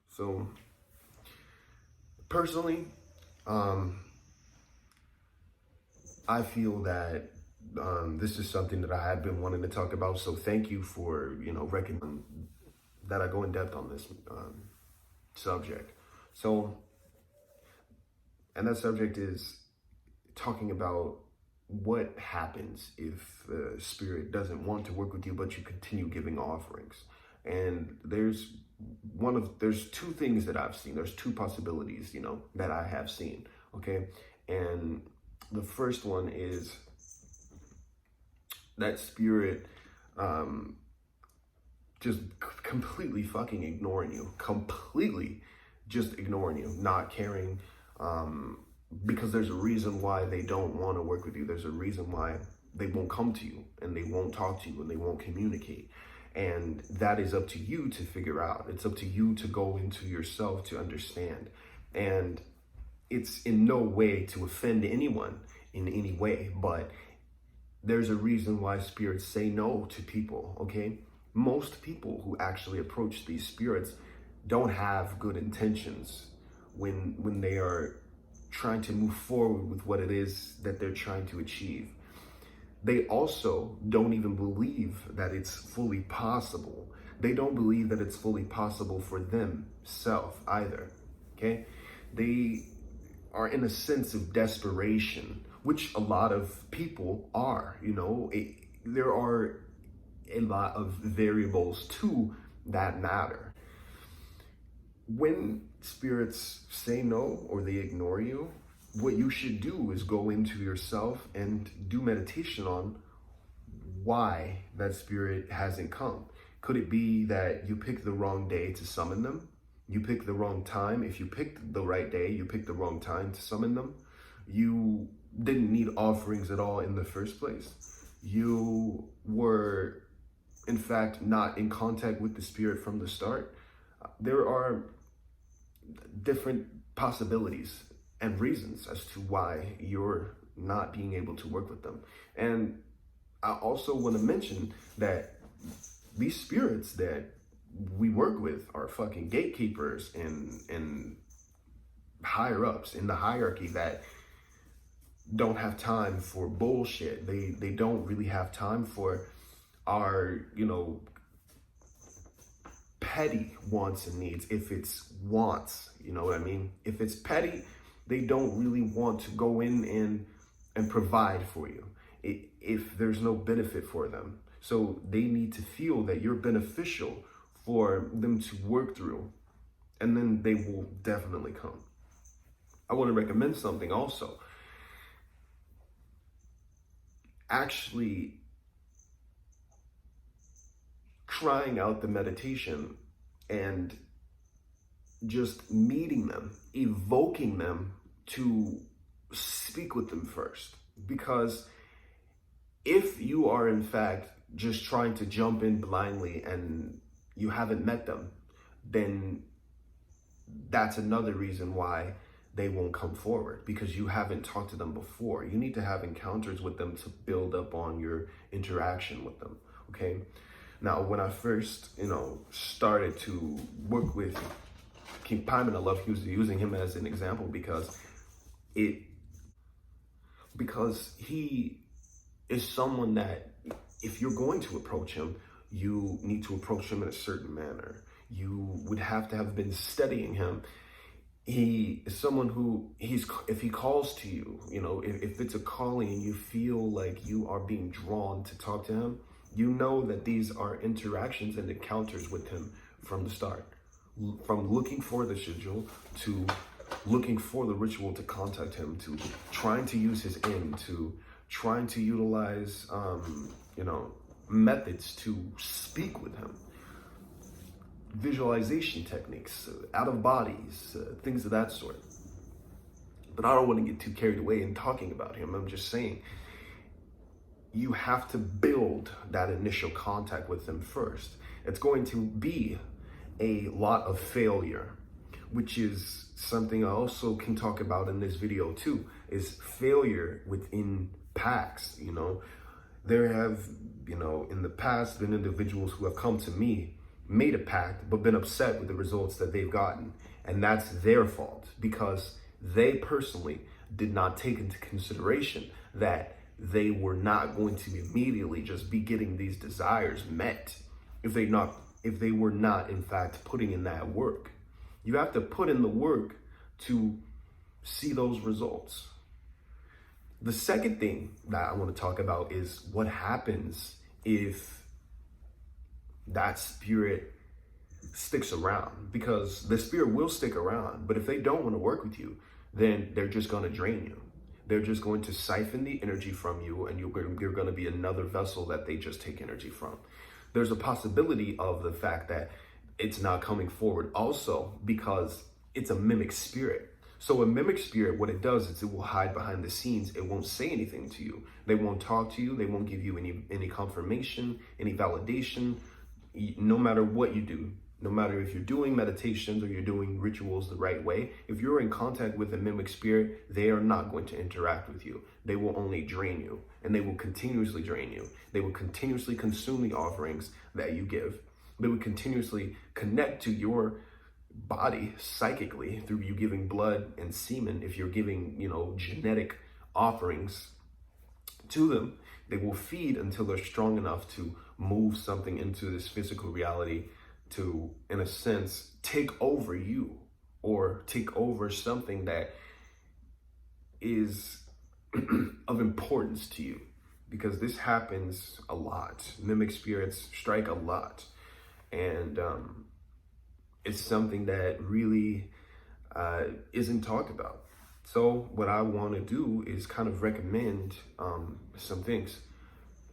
So, personally, I feel that this is something that I had been wanting to talk about. So, thank you for recognizing that I go in depth on this subject. So, and that subject is talking about what happens if the spirit doesn't want to work with you, but you continue giving offerings. And there's two things that I've seen. There's two possibilities, that I have seen. Okay. And the first one is that spirit just completely fucking ignoring you, completely just ignoring you, not caring, because there's a reason why they don't want to work with you. There's a reason why they won't come to you and they won't talk to you and they won't communicate. And that is up to you to figure out. It's up to you to go into yourself to understand. And it's in no way to offend anyone in any way, but there's a reason why spirits say no to people, okay? Most people who actually approach these spirits don't have good intentions when they are trying to move forward with what it is that they're trying to achieve. They also don't even believe that it's fully possible. They don't believe that it's fully possible for themselves either, okay? They are in a sense of desperation, which a lot of people are, there are a lot of variables to that matter. When spirits say no or they ignore you, what you should do is go into yourself and do meditation on why that spirit hasn't come. Could it be that you picked the wrong day to summon them? You picked the wrong time. If you picked the right day, you picked the wrong time to summon them. You didn't need offerings at all in the first place. You were, in fact, not in contact with the spirit from the start. There are different possibilities and reasons as to why you're not being able to work with them. And I also want to mention that these spirits that we work with are fucking gatekeepers and higher ups in the hierarchy that don't have time for bullshit. They don't really have time for our, petty wants and needs. If it's wants, you know what I mean? If it's petty, they don't really want to go in and provide for you if there's no benefit for them. So they need to feel that you're beneficial for them to work through, and then they will definitely come. I want to recommend something also. Actually trying out the meditation and just meeting them, evoking them to speak with them first. Because if you are in fact just trying to jump in blindly and you haven't met them, then that's another reason why they won't come forward, because you haven't talked to them before. You need to have encounters with them to build up on your interaction with them, okay? Now, when I first, started to work with King Paimon, I love using him as an example because he is someone that if you're going to approach him, you need to approach him in a certain manner. You would have to have been studying him. He is someone who if he calls to you, if it's a calling and you feel like you are being drawn to talk to him, you know that these are interactions and encounters with him from the start. From looking for the schedule to looking for the ritual to contact him, to trying to use his to trying to utilize, methods to speak with him. Visualization techniques, out of bodies, things of that sort. But I don't want to get too carried away in talking about him. I'm just saying, you have to build that initial contact with them first. It's going to be a lot of failure, which is something I also can talk about in this video too, is failure within pacts. There have, in the past been individuals who have come to me, made a pact, but been upset with the results that they've gotten. And that's their fault because they personally did not take into consideration that they were not going to immediately just be getting these desires met if they were not in fact putting in that work. You have to put in the work to see those results. The second thing that I want to talk about is what happens if that spirit sticks around, because the spirit will stick around, but if they don't want to work with you, then they're just going to drain you. They're just going to siphon the energy from you, and you're going to be another vessel that they just take energy from. There's a possibility of the fact that it's not coming forward also because it's a mimic spirit. So a mimic spirit, what it does is it will hide behind the scenes. It won't say anything to you. They won't talk to you. They won't give you any confirmation, any validation, no matter what you do. No matter if you're doing meditations or you're doing rituals the right way, if you're in contact with a mimic spirit, they are not going to interact with you. They will only drain you, and they will continuously drain you. They will continuously consume the offerings that you give. They will continuously connect to your body psychically through you giving blood and semen. If you're giving, genetic offerings to them, they will feed until they're strong enough to move something into this physical reality to, in a sense, take over you or take over something that is of importance to you, because this happens a lot. Mimic spirits strike a lot, and it's something that really isn't talked about. So what I want to do is kind of recommend some things.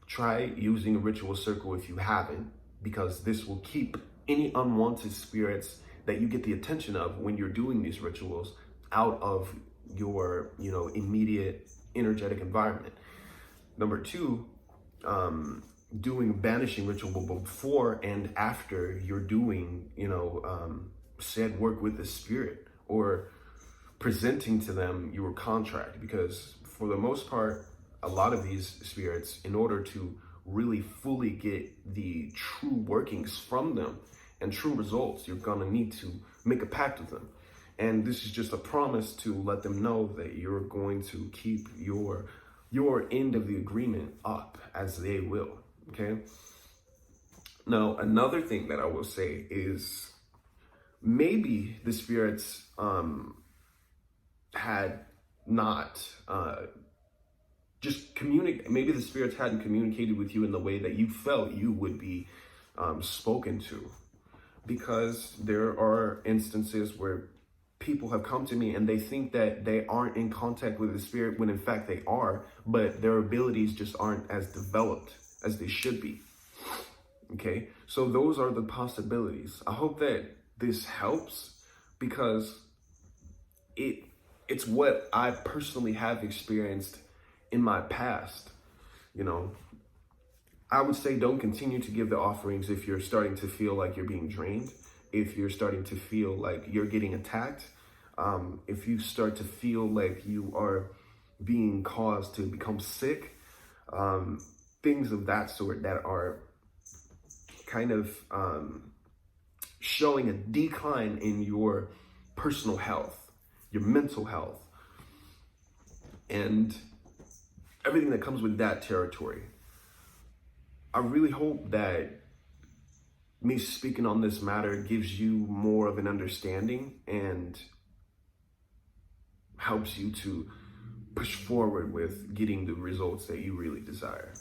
Try using a ritual circle if you haven't, because this will keep any unwanted spirits that you get the attention of when you're doing these rituals out of your, immediate energetic environment. Number two, doing a banishing ritual before and after you're doing, said work with the spirit, or presenting to them your contract, because for the most part, a lot of these spirits, in order to really fully get the true workings from them and true results, you're gonna need to make a pact with them. And this is just a promise to let them know that you're going to keep your end of the agreement up as they will, okay? Now, another thing that I will say is maybe the spirits had not maybe the spirits hadn't communicated with you in the way that you felt you would be spoken to. Because there are instances where people have come to me and they think that they aren't in contact with the spirit when in fact they are, but their abilities just aren't as developed as they should be. Okay, so those are the possibilities. I hope that this helps, because it's what I personally have experienced in my past. I would say don't continue to give the offerings if you're starting to feel like you're being drained, if you're starting to feel like you're getting attacked, if you start to feel like you are being caused to become sick, things of that sort that are kind of showing a decline in your personal health, your mental health, and everything that comes with that territory. I really hope that me speaking on this matter gives you more of an understanding and helps you to push forward with getting the results that you really desire.